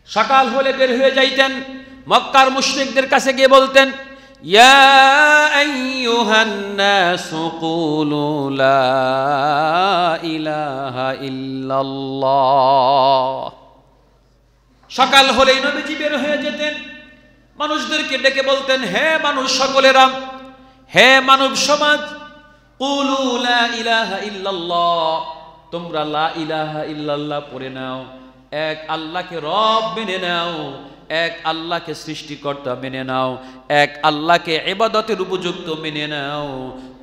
সকাল হলে বের হয়ে যাইতেন, মক্কার মুশরিকদের কাছে গিয়ে বলতেন, ইয়া আইয়ুহান নাসু কুলু লা ইলাহা ইল্লাল্লাহ। সকাল হলেই নবীজি বের হয়ে যেতেন, মানুষদেরকে ডেকে বলতেন, হে মানুষ সকলেরা, হে মানব সমাজ, কুলু লা ইলাহা ইল্লাল্লাহ, তোমরা লা ইলাহা ইল্লাল্লাহ পড়ে নাও, এক আল্লাহকে রব মেনে নাও, এক আল্লাহকে সৃষ্টিকর্তা মেনে নাও, এক আল্লাহকে ইবাদতের উপযুক্ত মেনে নাও,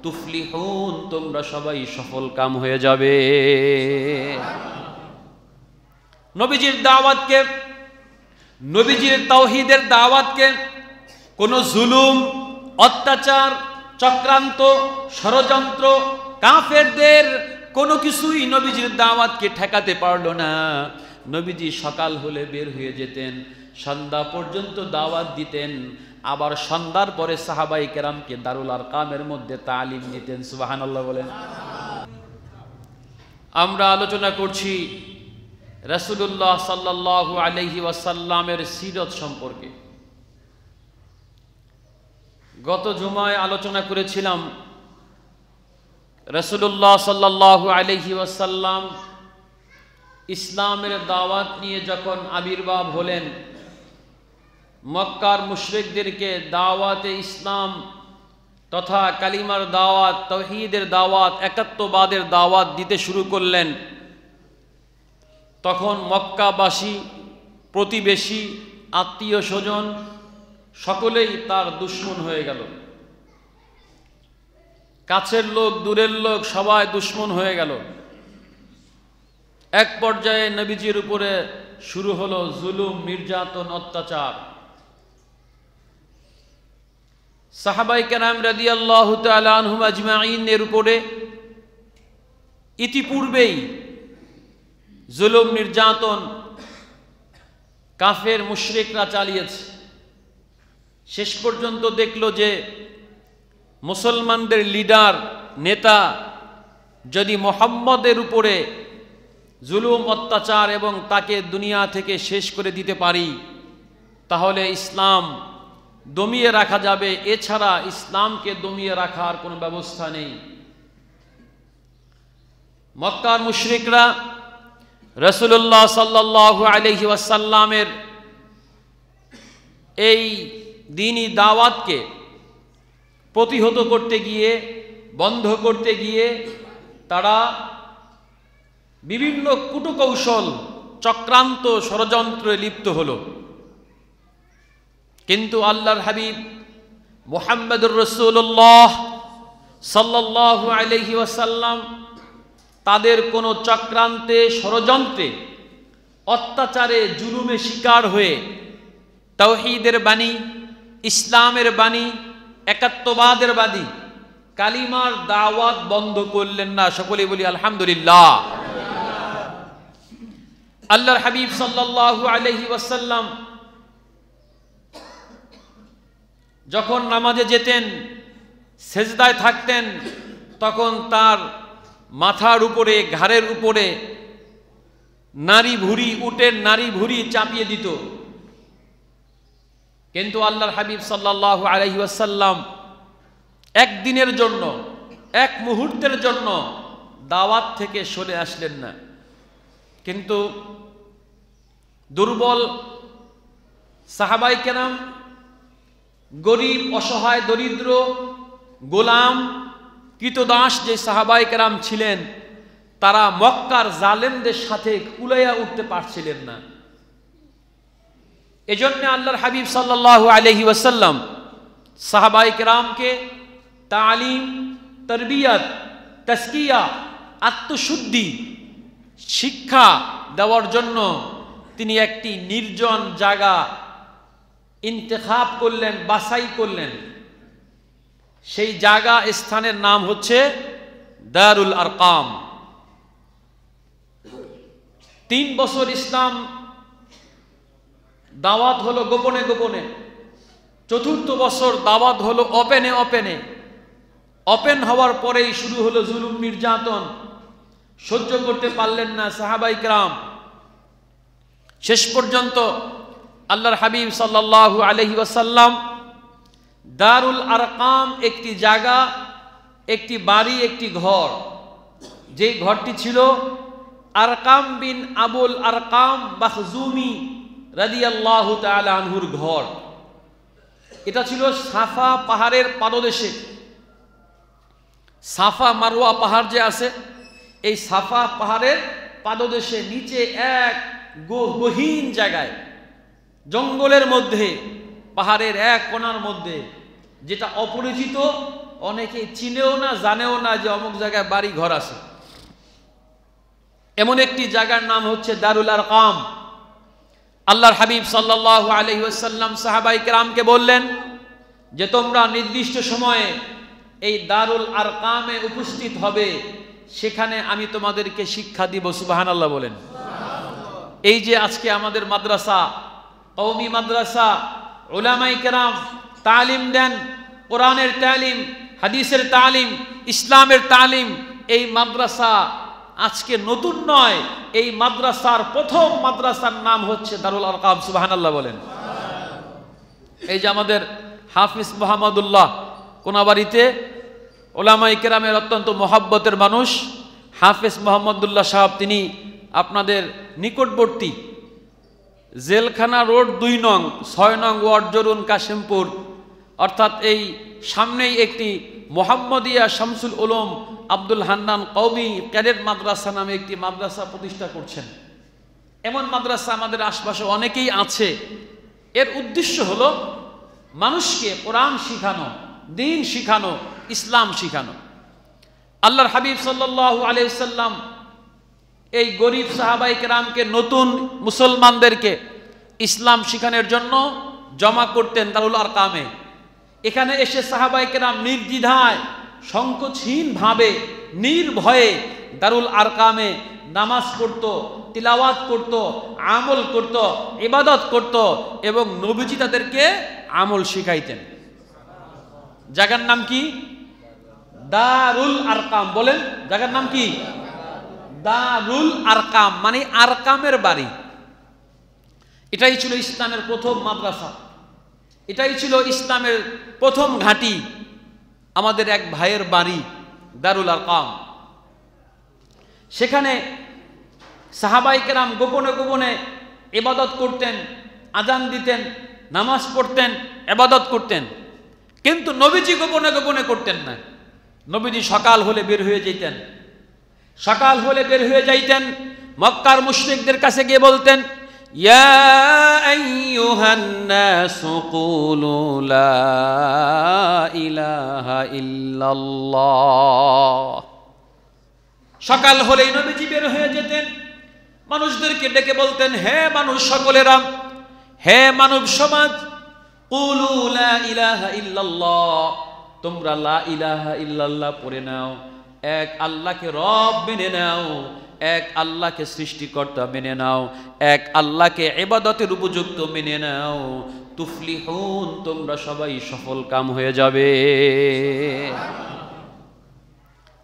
তুফলিহুন, তোমরা সবাই সফল কাম হয়ে যাবে। নবীজির দাওয়াতকে, নবীজির তাওহীদের দাওয়াতকে কোনো জুলুম, অত্যাচার, চক্রান্ত, ষড়যন্ত্র, কাফেরদের কোনো কিছুই নবীজির দাওয়াতকে ঠেকাতে পারল না। নবীজি সকাল হলে বের হয়ে যেতেন, সন্ধ্যা পর্যন্ত দাওয়াত দিতেন, আবার সন্ধ্যার পরে সাহাবায়ে কেরামকে দারুল আরকামের মধ্যে তালিম দিতেন। সুবহানাল্লাহ বলেন। আমরা আলোচনা করছি রাসূলুল্লাহ সাল্লাল্লাহু আলাইহি ওয়াসাল্লামের সিরত সম্পর্কে। গত জুমায় আলোচনা করেছিলাম রাসূলুল্লাহ সাল্লাল্লাহু আলাইহি ওয়াসাল্লাম ইসলামের দাওয়াত নিয়ে যখন আবির্ভাব হলেন, মক্কার মুশরিকদেরকে দাওয়াতে ইসলাম তথা কালিমার দাওয়াত, তাওহীদের দাওয়াত, একাত্মবাদের দাওয়াত দিতে শুরু করলেন, তখন মক্কাবাসী, প্রতিবেশী, আত্মীয় স্বজন সকলেই তার দুশমন হয়ে গেল। কাছের লোক, দূরের লোক সবাই দুশমন হয়ে গেল। এক পর্যায়ে নবীজির উপরে শুরু হলো জুলুম, নির্যাতন, অত্যাচার। সাহাবায়ে কেরাম রাদিয়াল্লাহু তাআলা আনহুম আজমাইনের উপরে ইতিপূর্বেই জুলুম, নির্যাতন কাফের মুশরিকরা চালিয়েছে। শেষ পর্যন্ত দেখলো যে মুসলমানদের লিডার, নেতা যদি মুহাম্মদের উপরে জুলুম, অত্যাচার এবং তাকে দুনিয়া থেকে শেষ করে দিতে পারি, তাহলে ইসলাম দমিয়ে রাখা যাবে, এছাড়া ইসলামকে দমিয়ে রাখার কোনো ব্যবস্থা নেই। মক্কার মুশরিকরা রাসূলুল্লাহ সাল্লাল্লাহু আলাইহি ওয়াসাল্লামের এই দ্বীনি দাওয়াতকে প্রতিহত করতে গিয়ে, বন্ধ করতে গিয়ে তারা বিভিন্ন কূটকৌশল, চক্রান্ত, ষড়যন্ত্রে লিপ্ত হলো। কিন্তু আল্লাহর হাবিব মুহাম্মদুর রাসূলুল্লাহ সাল্লাল্লাহু আলাইহি ওয়াসাল্লাম তাদের কোনো চক্রান্তে, ষড়যন্ত্রে, অত্যাচারে, জুলুমে শিকার হয়ে তাওহীদের বাণী, ইসলামের বাণী, একাত্মবাদের বাণী, কালিমার দাওয়াত বন্ধ করলেন না। সকলেই বলি আলহামদুলিল্লাহ। আল্লাহর হাবিব সাল্লাল্লাহু আলাইহি ওয়াসাল্লাম যখন নামাজে যেতেন, সেজদায় থাকতেন, তখন তার মাথার উপরে, ঘাড়ের উপরে নারী ভুঁড়ি, উটের নারী ভুঁড়ি চাপিয়ে দিত। কিন্তু আল্লাহর হাবিব সাল্লাল্লাহু আলাইহি ওয়াসাল্লাম একদিনের জন্য, এক মুহূর্তের জন্য দাওয়াত থেকে সরে আসলেন না। কিন্তু দুর্বল সাহাবায়ে কেরাম, গরিব, অসহায়, দরিদ্র, গোলাম, কৃতদাস যে সাহাবায়ে কেরাম ছিলেন, তারা মক্কার জালেমদের সাথে কুলাইয়া উঠতে পারছিলেন না। এজন্য আল্লাহর হাবিব সাল্লাল্লাহু আলাইহি ওয়াসাল্লাম সাহাবায়ে কেরামকে তালিম, তরবিয়ত, তাজকিয়া, আত্মশুদ্ধি, শিক্ষা দেওয়ার জন্য তিনি একটি নির্জন জায়গা ইন্তেখাব করলেন, বাছাই করলেন। সেই জায়গা, স্থানের নাম হচ্ছে দারুল আরকাম। 3 বছর ইসলাম দাওয়াত হলো গোপনে গোপনে। 4th বছর দাওয়াত হলো ওপেনে ওপেনে। ওপেন হওয়ার পরেই শুরু হলো জুলুম, নির্যাতন। সহ্য করতে পারলেন না সাহাবায়ে কেরাম, শেষ পর্যন্ত আল্লাহর হাবিব সাল্লাল্লাহু আলাইহি ওয়াসাল্লাম দারুল আরকাম একটি জায়গা, একটি বাড়ি, একটি ঘর, যেই ঘরটি ছিল আরকাম বিন আবুল আরকাম মাখজুমি রাদিয়াল্লাহু তাআলা আনহুর ঘর। এটা ছিল সাফা পাহাড়ের পাদদেশে। সাফা মারওয়া পাহাড় যে আছে, এই সাফা পাহাড়ের পাদদেশে নিচে এক গহীন জায়গায়, জঙ্গলের মধ্যে, পাহাড়ের এক কোণার মধ্যে, যেটা অপরিচিত, অনেকে চিনেও না, জানেও না যে অমুক জায়গায় বাড়ি ঘর আছে। এমন একটি জায়গার নাম হচ্ছে দারুল আরকাম। আল্লাহর হাবিব সাল্লাল্লাহু আলাইহি ওয়াসাল্লাম সাহাবায়ে কেরামকে বললেন যে তোমরা নির্দিষ্ট সময়ে এই দারুল আরকামে উপস্থিত হবে, সেখানে আমি তোমাদেরকে শিক্ষা দিব। সুবহানাল্লাহ বলেন। এই যে আজকে আমাদের মাদ্রাসা, কওমি মাদ্রাসা, উলামায়ে কেরাম তালিম দেন, কোরআনের তালিম, হাদিসের তালিম, ইসলামের তালিম, এই মাদ্রাসা আজকে নতুন নয়। এই মাদ্রাসার প্রথম মাদ্রাসার নাম হচ্ছে দারুল আরকাম। সুবহানাল্লাহ বলেন। এই যে আমাদের হাফিজ মুহাম্মদুল্লাহ কোনাবাড়িতে উলামায়ে কেরামের অত্যন্ত মহব্বতের মানুষ হাফিজ মুহাম্মদুল্লাহ সাহেব, তিনি আপনাদের নিকটবর্তী জেলখানা রোড 2 নং 6 নং ওয়ার্ড জরুন কাশিমপুর, অর্থাৎ এই সামনেই একটি মোহাম্মদিয়া শামসুল উলুম আব্দুল হান্নান কওমি ক্যাডেট মাদ্রাসা নামে একটি মাদ্রাসা প্রতিষ্ঠা করছেন। এমন মাদ্রাসা আমাদের আশপাশে অনেকেই আছে। এর উদ্দেশ্য হলো মানুষকে কোরআন শিখানো, দ্বীন শিখানো, ইসলাম শিখানো। আল্লাহর হাবিব সাল্লাল্লাহু আলাইহি ওয়াসাল্লাম এই গরিব সাহাবায়ে কেরামকে, নতুন মুসলমানদেরকে ইসলাম শিখানোর জন্য জমা করতেন দারুল আরকামে। এখানে এসে সাহাবায়ে কেরাম নির্দ্বিধায়, সংকোচহীনভাবে, নির্ভয়ে দারুল আরকামে নামাজ পড়তো, তিলাওয়াত করতো, আমল করতো, ইবাদত করতো এবং নবীজি তাদেরকে আমল শিখাইতেন। জায়গার নাম কি? দারুল আরকাম। বলেন, জায়গার নাম কি? দারুল আরকাম, মানে আরকামের বাড়ি। এটাই ছিল ইসলামের প্রথম মাদ্রাসা, এটাই ছিল ইসলামের প্রথম ঘাঁটি। আমাদের এক ভাইয়ের বাড়ি দারুল আরকাম। সেখানে সাহাবায়ে কেরাম গোপনে গোপনে ইবাদত করতেন, আজান দিতেন, নামাজ পড়তেন, ইবাদত করতেন। কিন্তু নবীজি গোপনে গোপনে করতেন না। নবীজি সকাল হলে বের হয়ে যেতেন। সকাল হলে বের হয়ে যাইতেন, মক্কার মুশরিকদের কাছে গিয়ে বলতেন, ইয়া আইয়ুহান নাসু কুলু লা ইলাহা ইল্লাল্লাহ। সকাল হলেই নবীজি বের হয়ে যেতেন, মানুষদেরকে ডেকে বলতেন, হে মানুষ সকলেরা, হে মানব সমাজ, কুলু লা ইলাহা ইল্লাল্লাহ, তোমরা লা ইলাহা ইল্লাল্লাহ পড়ে নাও, এক আল্লাহকে রব মেনে নাও, এক আল্লাহকে সৃষ্টিকর্তা মেনে নাও, এক আল্লাহকে ইবাদতের উপযুক্ত মেনে নাও, তুফলিহুন, তোমরা সবাই সফল কাম হয়ে যাবে।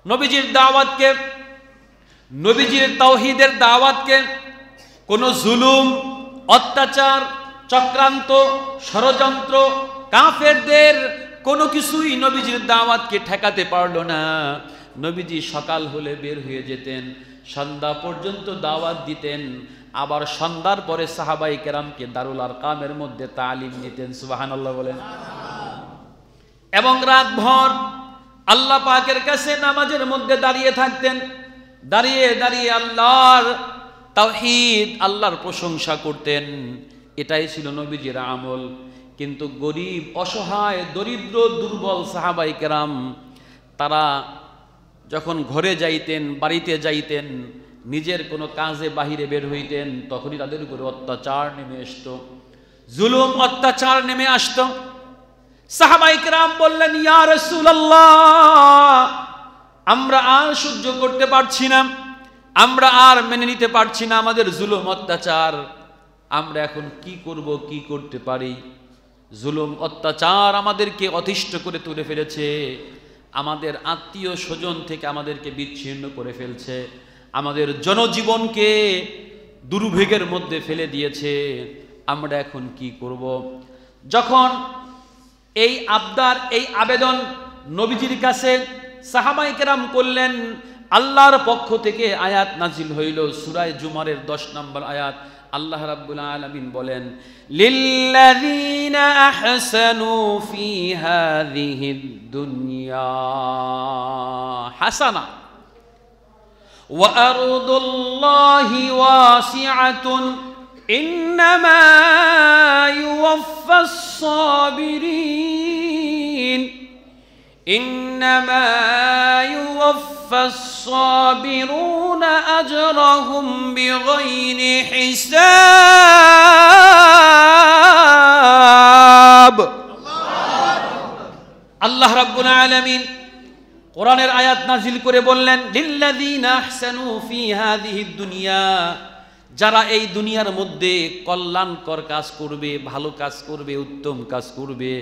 নবীজির দাওয়াতকে, নবীজির তাওহীদের দাওয়াতকে কোন জুলুম, অত্যাচার, চক্রান্ত, ষড়যন্ত্র, কাফেরদের কোনো কিছুই নবীজির দাওয়াতকে ঠেকাতে পারলো না। নবীজি সকাল হলে বের হয়ে যেতেন, সন্ধ্যা পর্যন্ত দাওয়াত দিতেন, আবার সন্ধ্যার পরে সাহাবায়ে কেরামকে দারুল আরকামের মধ্যে তালিম দিতেন। সুবহানাল্লাহ বলেন। এবং রাতভর আল্লাহ পাকের কাছে নামাজের মধ্যে দাঁড়িয়ে থাকতেন, দাঁড়িয়ে দাঁড়িয়ে আল্লাহর তাওহীদ, আল্লাহর প্রশংসা করতেন। এটাই ছিল নবীজির আমল। কিন্তু গরিব, অসহায়, দরিদ্র, দুর্বল সাহাবায়ে কেরাম, তারা যখন ঘরে যাইতেন, বাড়িতে যাইতেন, নিজের কোনো কাজে বাহিরে বের হইতেন, তখনই তাদের উপরে অত্যাচার নেমে আসতো, জুলুম, অত্যাচার নেমে আসতো। সাহাবায়ে কেরাম বললেন, ইয়া রাসূলুল্লাহ, আমরা আর সহ্য করতে পারছি না, আমরা আর মেনে নিতে পারছি না আমাদের জুলুম, অত্যাচার। আমরা এখন কি করব, কি করতে পারি? জুলুম, অত্যাচার আমাদেরকে অতিষ্ঠ করে তুলে ফেলেছে, আমাদের আত্মীয় স্বজন থেকে আমাদেরকে বিচ্ছিন্ন করে ফেলছে, আমাদের জনজীবনকে দুর্ভিক্ষের মধ্যে ফেলে দিয়েছে, আমরা এখন কি করব? যখন এই আবদার, এই আবেদন নবীজির কাছে সাহাবায়ে কেরাম করলেন, আল্লাহর পক্ষ থেকে আয়াত নাজিল হইল সূরা জুমারের 10 নম্বর আয়াত। আল্লাহ রাব্বুল আলামিন বলেন, লিল্লাযীনা আহসানু ফি হাযিহিদ দুনিয়া হাসানা ওয়া আরদুল্লাহি ওয়াসিআতুন ইন্নামা ইউওয়াফফাস সাবিরিন إنما يوفى الصابرون أجرهم بغير حساب আল্লাহ রাব্বুল আলামিন কোরআনের আয়াত নাজিল করে বললেন, লিল্লাযীনা আহসানু ফি হাযিহিদ দুনিয়া, যারা এই দুনিয়ার মধ্যে কল্যাণকর কাজ করবে, ভালো কাজ করবে, উত্তম কাজ করবে,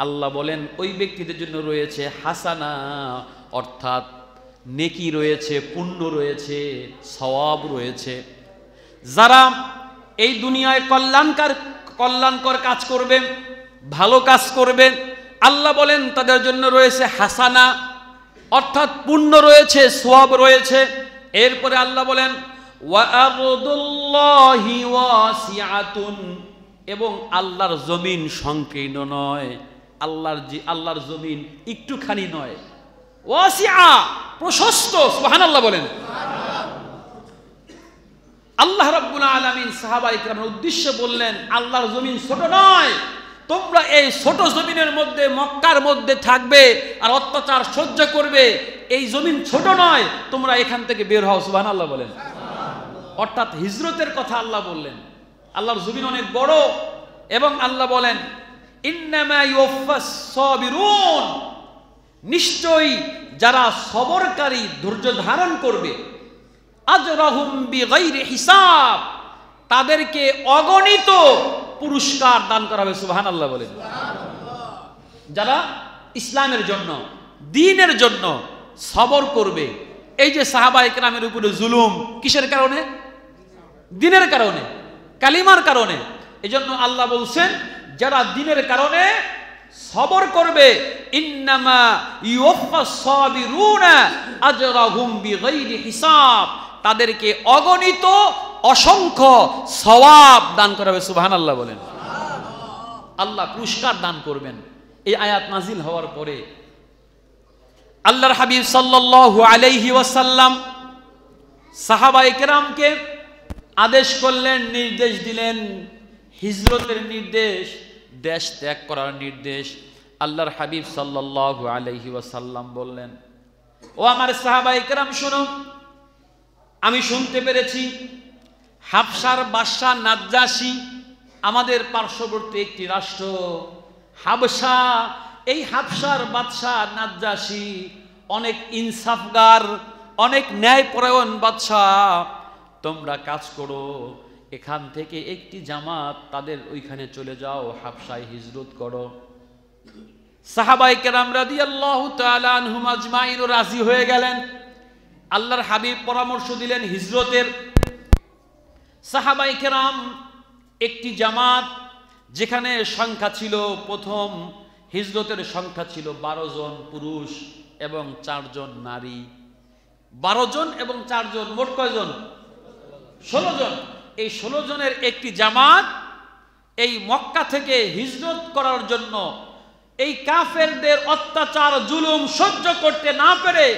আল্লাহ বলেন ওই ব্যক্তিদের জন্য রয়েছে হাসানা, অর্থাৎ নেকি রয়েছে, পুণ্য রয়েছে, সওয়াব রয়েছে। যারা এই দুনিয়ায় কল্যাণকর কাজ করবে, ভালো কাজ করবে, আল্লাহ বলেন তাদের জন্য রয়েছে হাসানা, অর্থাৎ পুণ্য রয়েছে, সওয়াব রয়েছে। এরপরে আল্লাহ বলেন ওয়া আরদুল্লাহি ওয়াসিআতুন, এবং আল্লাহর জমিন সংকীর্ণ নয়, আল্লাহর জমিন একটুখানি নয়, ওয়াসিআ প্রশস্ত। সুবহানাল্লাহ বলেন। আল্লাহ রাব্বুল আলামিন সাহাবায়ে কেরামের উদ্দেশ্যে বললেন, আল্লাহর জমিন ছোট নয়, তোমরা এই ছোট জমিনের মধ্যে, মক্কার মধ্যে থাকবে আর অত্যাচার সহ্য করবে, এই জমিন ছোট নয়, তোমরা এখান থেকে বের হও। সুবহানাল্লাহ বলেন। অর্থাৎ হিজরতের কথা আল্লাহ বললেন, আল্লাহর জমিন অনেক বড়। এবং আল্লাহ বলেন ইন্নামা ইউওয়াফাস সাবিরুন, নিশ্চয়ই যারা সবরকারী, ধৈর্য ধারণ করবে, আজরাহুম বিগাইরি হিসাব, তাদেরকে অগণিত পুরস্কার দান করা হবে। সুবহানাল্লাহ বলেন। যারা ইসলামের জন্য, দ্বীনের জন্য সবর করবে। এই যে সাহাবায়ে কেরামের উপরে জুলুম, কিসের কারণে? দ্বীনের কারণে, কালিমার কারণে। এজন্য আল্লাহ বলছেন যারা দ্বীনের কারণে সবর করবে, ইন্নামা ইউওয়াফাস সাবিরুনা আজরাহুম বিগাইরি হিসাব, তাদেরকে অগণিত অসংখ্য সওয়াব দান করা হবে। সুবহানাল্লাহ বলেন। আল্লাহ পুরস্কার দান করবেন। এই আয়াত নাজিল হওয়ার পরে আল্লাহর হাবিব সাল্লাল্লাহু আলাইহি ওয়াসাল্লাম সাহাবায়ে কেরামকে আদেশ করলেন, নির্দেশ দিলেন, হিজরতের নির্দেশ, দেশ ত্যাগ করার নির্দেশ। আল্লাহর হাবিব সাল্লাল্লাহু আলাইহি ওয়াসাল্লাম বললেন, ও আমার সাহাবায়ে কেরাম শোনো, আমি শুনতে পেরেছি হাবশার বাদশা নাজ্জাশী, আমাদের পার্শ্ববর্তী একটি রাষ্ট্র হাবশা, এই হাবশার বাদশা নাজ্জাশী অনেক ইনসাফগার, অনেক ন্যায়পরায়ণ বাদশা। তোমরা কাজ করো, এখান থেকে একটি জামাত তাদের ওইখানে চলে যাও, হাবশায় হিজরত করো। সাহাবায়ে কেরাম রাদিয়াল্লাহু তাআলা আনহুম আজমাইন রাজি হয়ে গেলেন। আল্লাহর হাবিব পরামর্শ দিলেন হিজরতের। সাহাবায়ে কেরাম একটি জামাত, যেখানে সংখ্যা ছিল, প্রথম হিজরতের সংখ্যা ছিল 12 জন পুরুষ এবং 4 জন নারী। 12 জন এবং 4 জন, মোট কয়জন? 16 জন। এই 16 জনের একটি জামাত এই মক্কা থেকে হিজরত করার জন্য, এই কাফেরদের অত্যাচার জুলুম সহ্য করতে না পেরে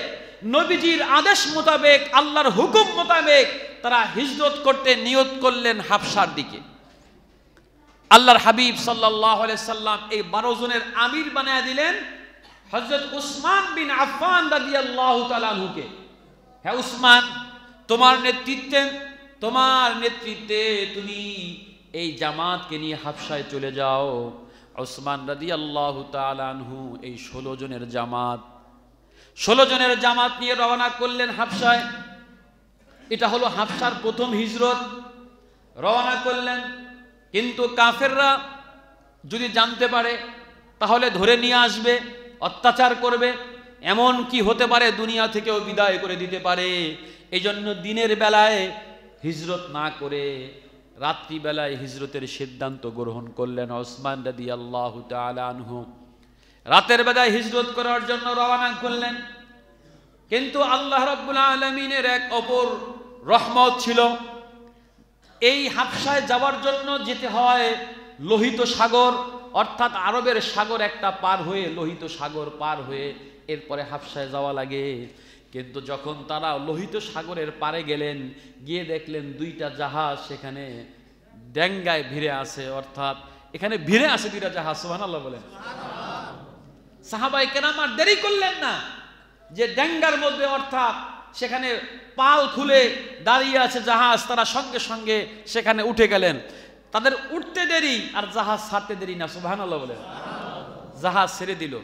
নবীজির আদেশ মোতাবেক, আল্লাহর হুকুম মোতাবেক তারা হিজরত করতে নিয়ত করলেন হাবশার দিকে। আল্লাহর হাবিব সাল্লাল্লাহু আলাইহি সাল্লাম এই 12 জনের আমির বানায় দিলেন হযরত উসমান বিন আফফান রাদিয়াল্লাহু তাআলা আনহুকে। হ্যাঁ উসমান, তোমার নেতৃত্বে তুমি এই জামাতকে নিয়ে হাবশায় চলে যাও। উসমান রাদিয়াল্লাহু তাআলা আনহু এই 16 জনের জামাত নিয়ে রওনা করলেন হাবশায়। এটা হলো হাবশার প্রথম হিজরত। রওনা করলেন, কিন্তু কাফেররা যদি জানতে পারে তাহলে ধরে নিয়ে আসবে, অত্যাচার করবে, এমন কি হতে পারে দুনিয়া থেকেও বিদায় করে দিতে পারে। এই জন্য দিনের বেলায় হিজরত না করে রাত্রিবেলায় হিজরতের সিদ্ধান্ত গ্রহণ করলেন ওসমান রাদিয়াল্লাহু তাআলা আনহু। রাতের বেলায় হিজরত করার জন্য রওনা করলেন। কিন্তু আল্লাহ রাব্বুল আলামিনের এক অপর রহমত ছিল। এই হাবশায় যাওয়ার জন্য যেতে হয় লোহিত সাগর, অর্থাৎ আরবের সাগর একটা পার হয়ে, লোহিত সাগর পার হয়ে এরপরে হাবশায় যাওয়া লাগে। কিন্তু যখন তারা লোহিত সাগরের পারে গেলেন, গিয়ে দেখলেন দুইটা জাহাজ সেখানে ডেঙ্গায় ভিড়ে আছে, অর্থাৎ এখানে ভিড়ে আছে দুইটা জাহাজ। সুবহানাল্লাহ বলেন। সাহাবায়ে কেরাম আর দেরি করলেন না, যে ডেঙ্গার মধ্যে অর্থাৎ সেখানে পাল খুলে দাঁড়িয়ে আছে জাহাজ, তারা সঙ্গে সঙ্গে সেখানে উঠে গেলেন। তাদের উঠতে দেরি আর জাহাজ ছাড়তে দেরি না। সুবহানাল্লাহ বলেন। জাহাজ ছেড়ে দিল।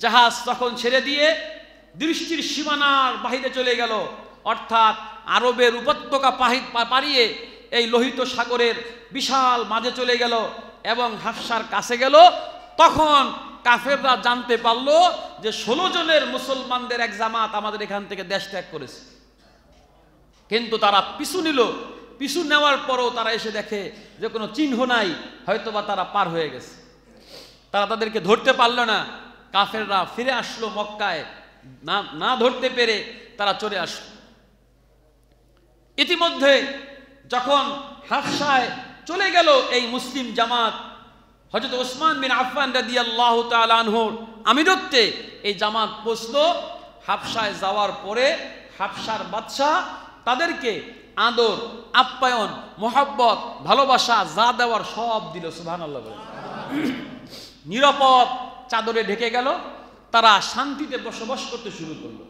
জাহাজ তখন ছেড়ে দিয়ে দৃষ্টির সীমানার বাহিরে চলে গেল, অর্থাৎ আরবের উপত্যকা পাড়িয়ে এই লোহিত সাগরের বিশাল মাঝে চলে গেল এবং হাবশার কাছে গেল। তখন কাফেররা জানতে পারল যে 16 জনের মুসলমানদের এক জামাত আমাদের এখান থেকে দেশ ত্যাগ করেছে। কিন্তু তারা পিছু নিল। পিছু নেওয়ার পরও তারা এসে দেখে যে কোনো চিহ্ন নাই, হয়তোবা তারা পার হয়ে গেছে। তারা তাদেরকে ধরতে পারল না। কাফেররা ফিরে আসলো মক্কায়, না ধরতে পেরে তারা চলে আসলো। ইতিমধ্যে যখন হাবশায় চলে গেল এই মুসলিম জামাত, হযরত ওসমান বিন আফফান রাদিয়াল্লাহু তাআলা আনহুর আমিরত্বে এই জামাত পৌঁছলো। হাবশায় যাওয়ার পরে হাবশার বাদশাহ তাদেরকে আদর, আপ্যায়ন, মোহাব্বত, ভালোবাসা যা দেওয়ার সব দিল। সুবহানাল্লাহ বলেন। নিরাপদ চাদরে ঢেকে গেল। তারা শান্তিতে বসবাস করতে শুরু করলো।